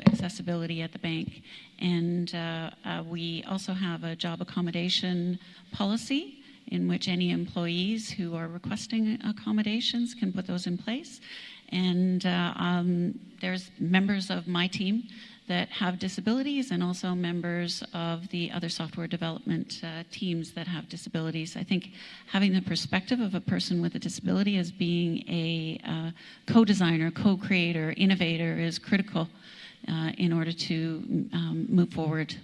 accessibility at the bank. And we also have a job accommodation policy in which any employees who are requesting accommodations can put those in place. And there's members of my team that have disabilities and also members of the other software development teams that have disabilities. I think having the perspective of a person with a disability as being a co-designer, co-creator, innovator is critical in order to move forward.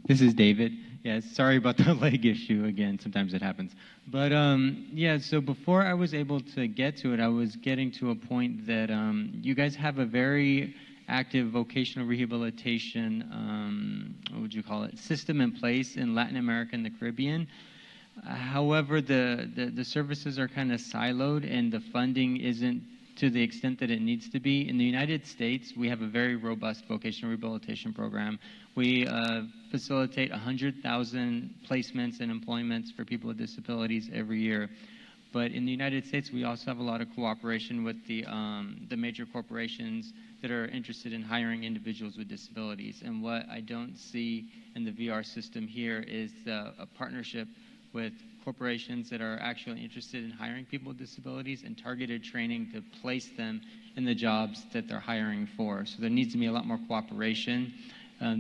This is David. Yeah, sorry about the leg issue again. Sometimes it happens. But yeah, so before I was able to get to it, I was getting to a point that you guys have a very active vocational rehabilitation, what would you call it, system in place in Latin America and the Caribbean. However, the services are kind of siloed and the funding isn't to the extent that it needs to be. In the United States, we have a very robust vocational rehabilitation program. We facilitate 100,000 placements and employments for people with disabilities every year. But in the United States, we also have a lot of cooperation with the major corporations that are interested in hiring individuals with disabilities. And what I don't see in the VR system here is a partnership with corporations that are actually interested in hiring people with disabilities and targeted training to place them in the jobs that they're hiring for. So there needs to be a lot more cooperation.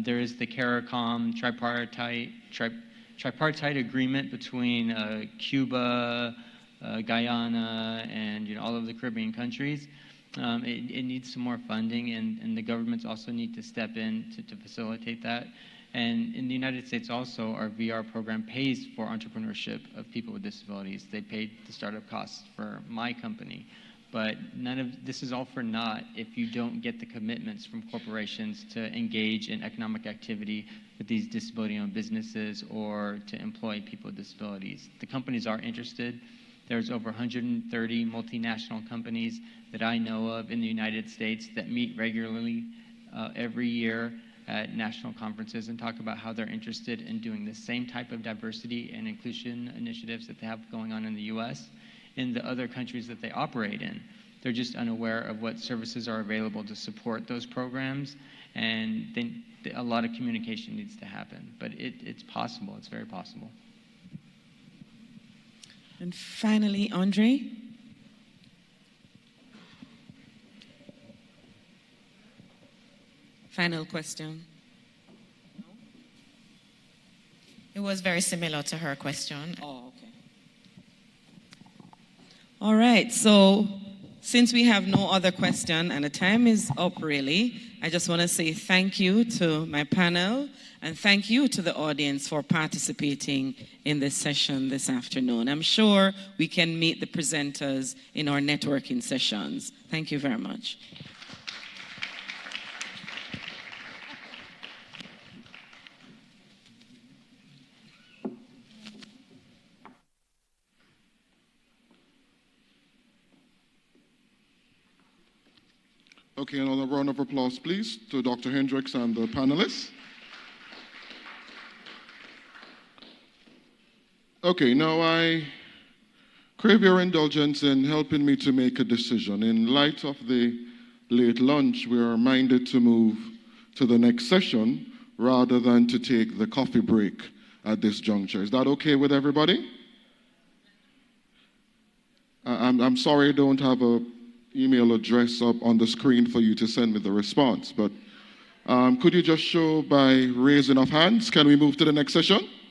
There is the CARICOM tripartite agreement between Cuba, Guyana, and all of the Caribbean countries. It needs some more funding, and the governments also need to step in to facilitate that. And in the United States also, our VR program pays for entrepreneurship of people with disabilities. They paid the startup costs for my company. But none of this is all for naught if you don't get the commitments from corporations to engage in economic activity with these disability-owned businesses or to employ people with disabilities. The companies are interested. There's over 130 multinational companies that I know of in the United States that meet regularly every year at national conferences and talk about how they're interested in doing the same type of diversity and inclusion initiatives that they have going on in the U.S. in the other countries that they operate in. They're just unaware of what services are available to support those programs, and then a lot of communication needs to happen. But it's possible. It's very possible. And finally, Andre. Final question. It was very similar to her question. Oh, okay. All right, so since we have no other question and the time is up really, I just want to say thank you to my panel and thank you to the audience for participating in this session this afternoon. I'm sure we can meet the presenters in our networking sessions. Thank you very much. Okay, another round of applause, please, to Dr. Hendricks and the panelists. Okay, now I crave your indulgence in helping me to make a decision. In light of the late lunch, we are minded to move to the next session rather than to take the coffee break at this juncture. Is that okay with everybody? I'm sorry I don't have an email address up on the screen for you to send me the response, but could you just show by raising of hands? Can we move to the next session?